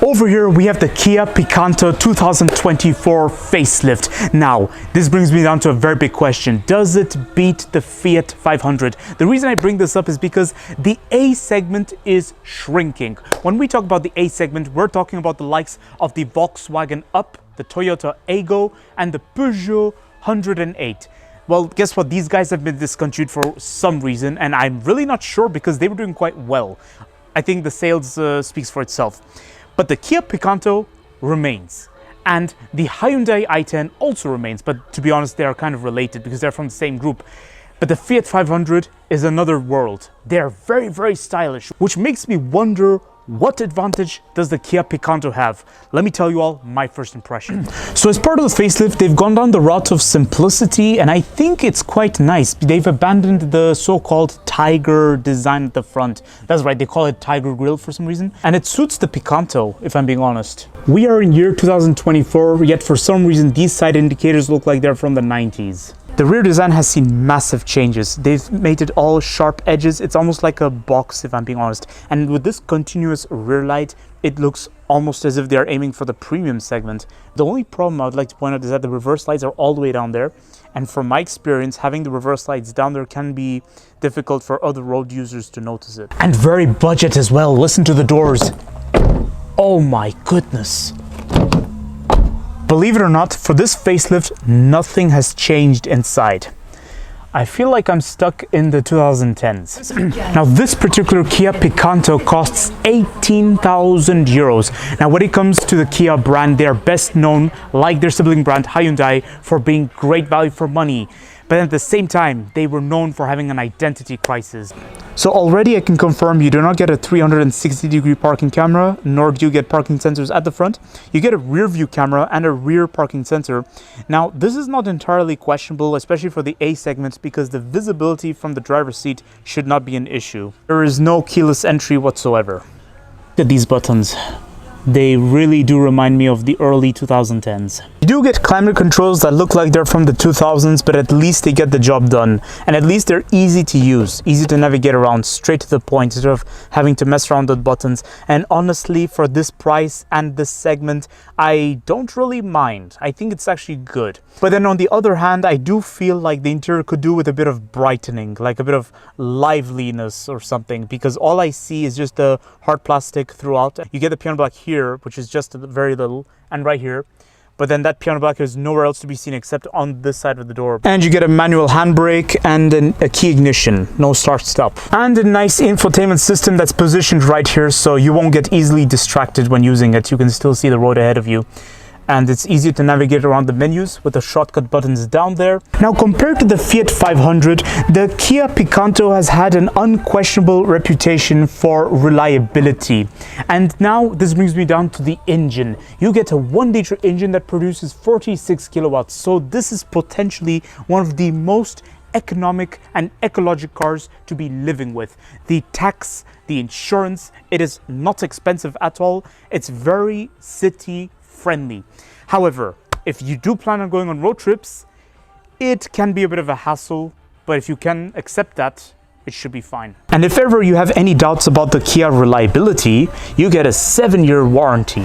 Over here we have the Kia Picanto 2024 facelift. Now, this brings me down to a very big question. Does it beat the Fiat 500? The reason I bring this up is because the A segment is shrinking. When we talk about the A segment, we're talking about the likes of the Volkswagen Up, the Toyota Aygo, and the Peugeot 108. Well, guess what? These guys have been discontinued for some reason, and I'm really not sure because they were doing quite well. I think the sales speaks for itself. But the Kia Picanto remains. And the Hyundai i10 also remains. But to be honest, they are kind of related because they're from the same group. But the Fiat 500 is another world. They're very, very stylish, which makes me wonder, what advantage does the Kia Picanto have? Let me tell you all my first impression. So as part of the facelift, they've gone down the route of simplicity, and I think it's quite nice. They've abandoned the so-called tiger design at the front. That's right, they call it tiger grille for some reason. And it suits the Picanto, if I'm being honest. We are in year 2024, yet for some reason these side indicators look like they're from the 90s. The rear design has seen massive changes. They've made it all sharp edges. It's almost like a box, if I'm being honest. And with this continuous rear light, it looks almost as if they're aiming for the premium segment. The only problem I would like to point out is that the reverse lights are all the way down there. And from my experience, having the reverse lights down there can be difficult for other road users to notice it. And very budget as well. Listen to the doors. Oh my goodness. Believe it or not, for this facelift, nothing has changed inside. I feel like I'm stuck in the 2010s. Now, this particular Kia Picanto costs 18,000 euros. Now, when it comes to the Kia brand, they are best known, like their sibling brand Hyundai, for being great value for money. But at the same time, they were known for having an identity crisis. So already I can confirm you do not get a 360-degree parking camera, nor do you get parking sensors at the front. You get a rear view camera and a rear parking sensor. Now, this is not entirely questionable, especially for the A segments, because the visibility from the driver's seat should not be an issue. There is no keyless entry whatsoever. Look at these buttons. They really do remind me of the early 2010s. You do get climate controls that look like they're from the 2000s, but at least they get the job done. And at least they're easy to use, easy to navigate around, straight to the point, instead of having to mess around with buttons. And honestly, for this price and this segment, I don't really mind. I think it's actually good. But then on the other hand, I do feel like the interior could do with a bit of brightening, like a bit of liveliness or something, because all I see is just the hard plastic throughout. You get the piano black here, which is just very little, and right here. But then that piano black is nowhere else to be seen except on this side of the door. And you get a manual handbrake and a key ignition, no start stop. And a nice infotainment system that's positioned right here, so you won't get easily distracted when using it. You can still see the road ahead of you. And it's easy to navigate around the menus with the shortcut buttons down there. Now, compared to the Fiat 500, the Kia Picanto has had an unquestionable reputation for reliability. And now this brings me down to the engine. You get a 1-liter engine that produces 46 kilowatts. So this is potentially one of the most economic and ecologic cars to be living with. The tax, the insurance, it is not expensive at all. It's very city friendly. However, if you do plan on going on road trips, it can be a bit of a hassle, but if you can accept that, it should be fine. And if ever you have any doubts about the Kia reliability, you get a 7-year warranty.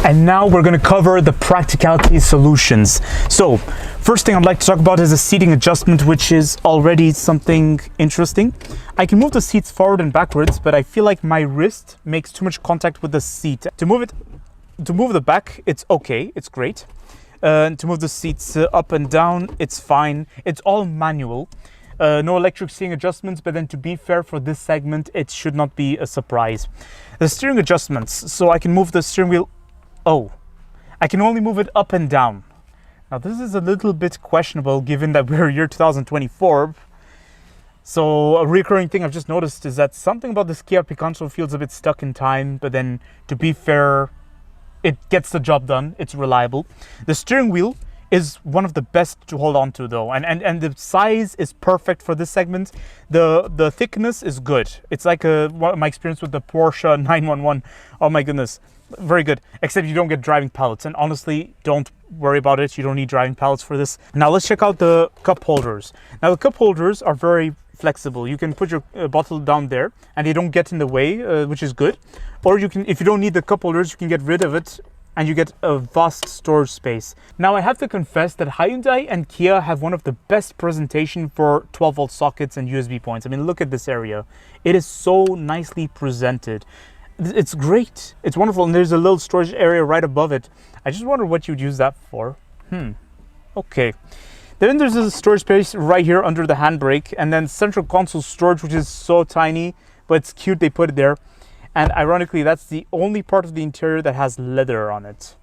And now we're going to cover the Practicality solutions. So, first thing I'd like to talk about is the seating adjustment, which is already something interesting. I can move the seats forward and backwards, but I feel like my wrist makes too much contact with the seat. To move the back, it's okay, it's great. To move the seats up and down, it's fine. It's all manual. No electric steering adjustments, but then to be fair, for this segment, it should not be a surprise. The steering adjustments, so I can move the steering wheel. Oh, I can only move it up and down. Now this is a little bit questionable given that we're year 2024. So a recurring thing I've just noticed is that something about this Kia Picanto feels a bit stuck in time, but then to be fair, it gets the job done. It's reliable. The steering wheel is one of the best to hold on to though, and the size is perfect for this segment. The thickness is good. It's like my experience with the Porsche 911. Oh my goodness, very good, except you don't get driving pallets, and honestly, don't worry about it. You don't need driving pallets for this. Now let's check out the cup holders. Now the cup holders are very flexible. You can put your bottle down there and they don't get in the way, which is good. Or you can, if you don't need the cup holders, you can get rid of it and you get a vast storage space. Now I have to confess that Hyundai and Kia have one of the best presentation for 12-volt sockets and USB points. I mean, look at this area. It is so nicely presented. It's great. It's wonderful. And there's a little storage area right above it. I just wonder what you'd use that for. Okay. Then there's a storage space right here under the handbrake, and then central console storage, which is so tiny, but it's cute they put it there. And ironically, that's the only part of the interior that has leather on it.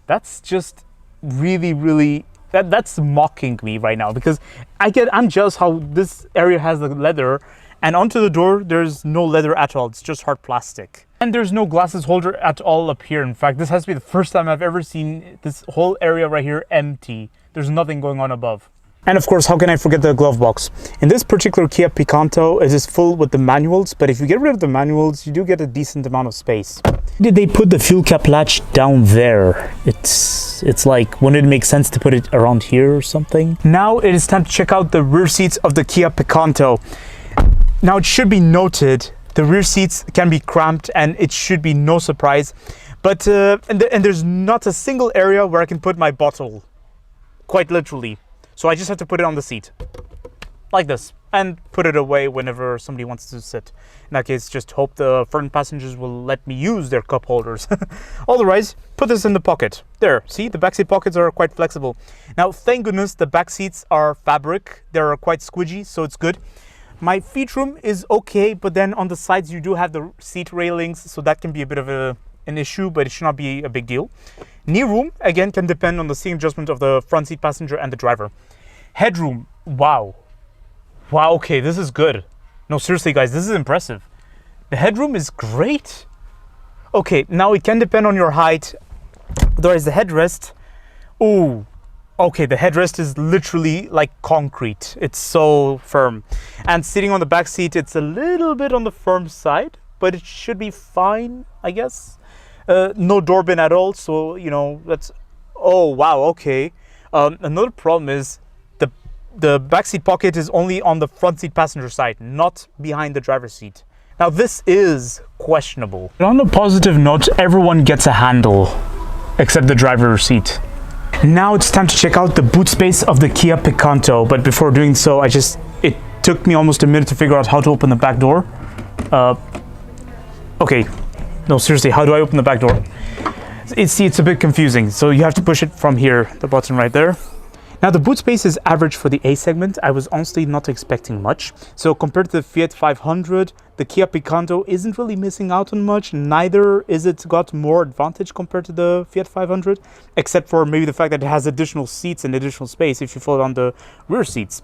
That's just really, that's mocking me right now, because I'm jealous how this area has the leather, and onto the door, there's no leather at all. It's just hard plastic. And there's no glasses holder at all up here. In fact, this has to be the first time I've ever seen this whole area right here empty. There's nothing going on above. And of course, how can I forget the glove box? In this particular Kia Picanto, it is full with the manuals, but if you get rid of the manuals, you do get a decent amount of space. Did they put the fuel cap latch down there? It's like, wouldn't it make sense to put it around here or something? Now it is time to check out the rear seats of the Kia Picanto. Now it should be noted, the rear seats can be cramped and it should be no surprise, but and there's not a single area where I can put my bottle, quite literally. So I just have to put it on the seat, like this, and put it away whenever somebody wants to sit. In that case, just hope the front passengers will let me use their cup holders. Otherwise, put this in the pocket. There, see, the backseat pockets are quite flexible. Now, thank goodness the back seats are fabric. They're quite squidgy, so it's good. My feet room is okay, but then on the sides you do have the seat railings, so that can be a bit of an issue, but it should not be a big deal. Knee room, again, can depend on the seating adjustment of the front seat passenger and the driver. Headroom, wow. Wow, okay, this is good. No, seriously, guys, this is impressive. The headroom is great. Okay, now it can depend on your height. There is the headrest. Ooh. Okay, the headrest is literally like concrete. It's so firm. And sitting on the back seat, it's a little bit on the firm side, but it should be fine, I guess. No door bin at all, so, you know, that's... Oh, wow, okay. Another problem is the back seat pocket is only on the front seat passenger side, not behind the driver's seat. Now, this is questionable. But on a positive note, everyone gets a handle, except the driver's seat. Now it's time to check out the boot space of the Kia Picanto, but before doing so, it took me almost a minute to figure out how to open the back door. Okay, no, seriously, how do I open the back door? It's a bit confusing, so you have to push it from here, the button right there. Now the boot space is average for the A segment. I was honestly not expecting much. So compared to the Fiat 500, the Kia Picanto isn't really missing out on much. Neither is it got more advantage compared to the Fiat 500, except for maybe the fact that it has additional seats and additional space if you fold on the rear seats.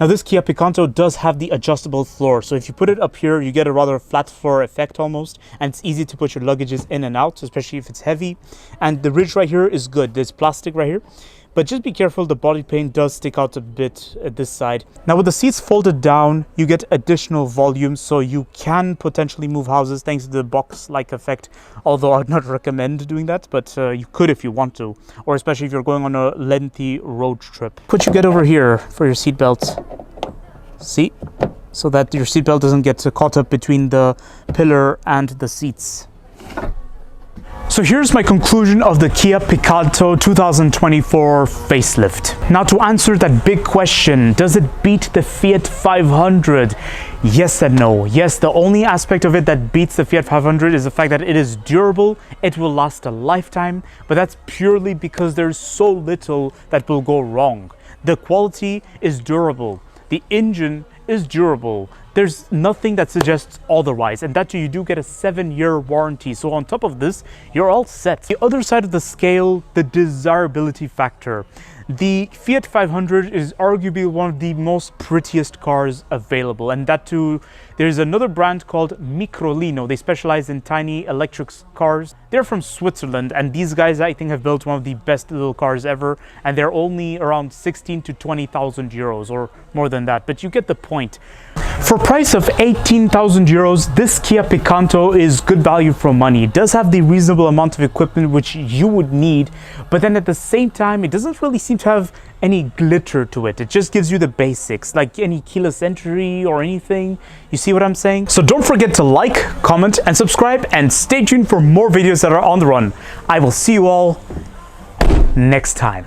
Now this Kia Picanto does have the adjustable floor, so if you put it up here, you get a rather flat floor effect almost, and it's easy to put your luggages in and out, especially if it's heavy. And the ridge right here is good. There's plastic right here. But just be careful, the body paint does stick out a bit at this side. Now with the seats folded down, you get additional volume, so you can potentially move houses thanks to the box-like effect, although I'd not recommend doing that, but you could if you want to, or especially if you're going on a lengthy road trip. What you get over here for your seatbelt, see? So that your seatbelt doesn't get caught up between the pillar and the seats. So here's my conclusion of the Kia Picanto 2024 facelift. Now to answer that big question, does it beat the Fiat 500? Yes and no. Yes, the only aspect of it that beats the Fiat 500 is the fact that it is durable, it will last a lifetime, but that's purely because there's so little that will go wrong. The quality is durable, the engine is durable. There's nothing that suggests otherwise, and that too, you do get a 7-year warranty. So on top of this, you're all set. The other side of the scale, the desirability factor. The Fiat 500 is arguably one of the most prettiest cars available, and that too, there's another brand called Microlino. They specialize in tiny electric cars. They're from Switzerland, and these guys, I think, have built one of the best little cars ever, and they're only around 16 to 20,000 euros or more than that, but you get the point. For a price of 18,000 euros, this Kia Picanto is good value for money. It does have the reasonable amount of equipment which you would need, but then at the same time, it doesn't really seem to have any glitter to it. It just gives you the basics, like any keyless entry or anything. You see what I'm saying? So don't forget to like, comment, and subscribe, and stay tuned for more videos that are on the run. I will see you all next time.